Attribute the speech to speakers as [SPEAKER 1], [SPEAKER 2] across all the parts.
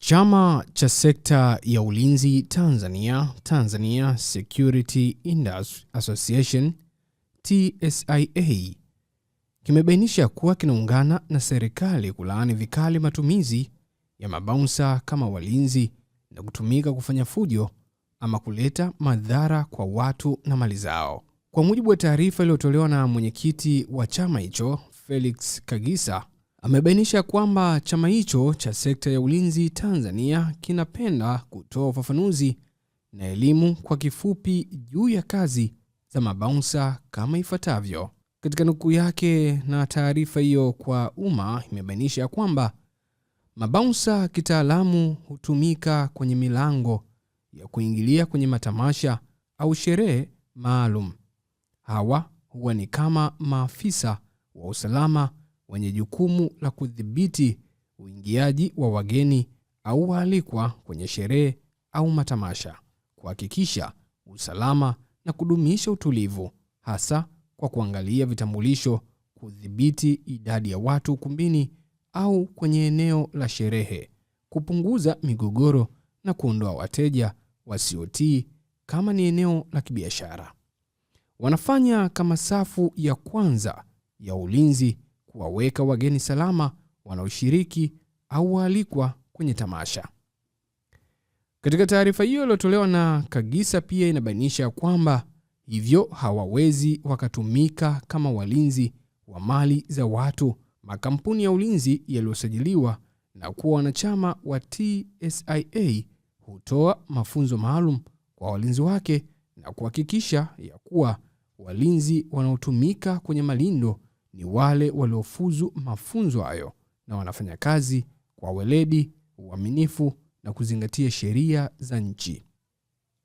[SPEAKER 1] Chama cha sekta ya ulinzi Tanzania, Tanzania Security Industry Association, TSIA, kimebainisha kuwa kinaungana na serikali kulaani vikali matumizi ya mabouncer kama walinzi na kutumika kufanya fujo ama kuleta madhara kwa watu na mali zao. Kwa mujibu wa taarifa iliyotolewa na mwenyekiti wa chama hicho, Felix Kagisa, amebainisha kwamba chama hicho cha sekta ya ulinzi Tanzania kinapenda kutoa ufafanuzi na elimu kwa kifupi juu ya kazi za mabouncer kama ifuatavyo. Katika nukuu yake na taarifa hiyo kwa umma, imebainisha kwamba mabouncer kitaalamu hutumika kwenye milango ya kuingilia kwenye matamasha au sherehe maalum. Hawa huwa ni kama maafisa wa usalama wenye jukumu la kudhibiti uingiaji wa wageni au waalikwa kwenye sherehe au matamasha, kuhakikisha usalama na kudumisha utulivu, hasa kwa kuangalia vitambulisho, kudhibiti idadi ya watu ukumbini au kwenye eneo la sherehe, kupunguza migogoro na kuondoa wateja wasiotii kama ni eneo la kibiashara. Wanafanya kama safu ya kwanza ya ulinzi, kuwaweka wageni salama wanaoshiriki au waalikwa kwenye tamasha. Katika taarifa hiyo iliyotolewa na Kagisa, pia inabainisha kwamba hivyo hawawezi wakatumika kama walinzi wa mali za watu. Makampuni ya ulinzi yaliyosajiliwa na kuwa wanachama wa TSIA hutoa mafunzo maalum kwa walinzi wake na kuhakikisha ya kuwa walinzi wanaotumika kwenye malindo ni wale waliofuzu mafunzo hayo na wanafanya kazi kwa weledi, uaminifu na kuzingatia sheria za nchi.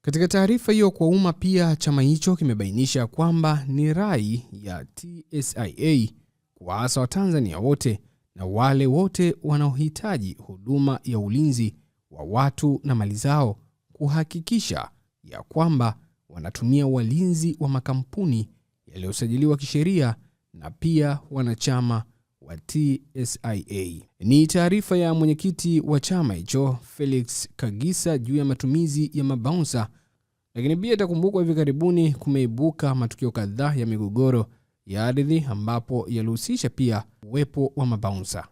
[SPEAKER 1] Katika taarifa hiyo kwa umma, pia chama hicho kimebainisha kwamba ni rai ya TSIA kuwaasa Watanzania wote na wale wote wanaohitaji huduma ya ulinzi wa watu na mali zao kuhakikisha ya kwamba wanatumia walinzi wa makampuni yaliyosajiliwa kisheria na pia wanachama wa TSIA. Ni taarifa ya mwenyekiti wa chama hicho Felix Kagisa juu ya matumizi ya mabouncer. Lakini pia itakumbukwa hivi karibuni kumeibuka matukio kadhaa ya migogoro ya ardhi ambapo yalihusisha pia uwepo wa mabouncer.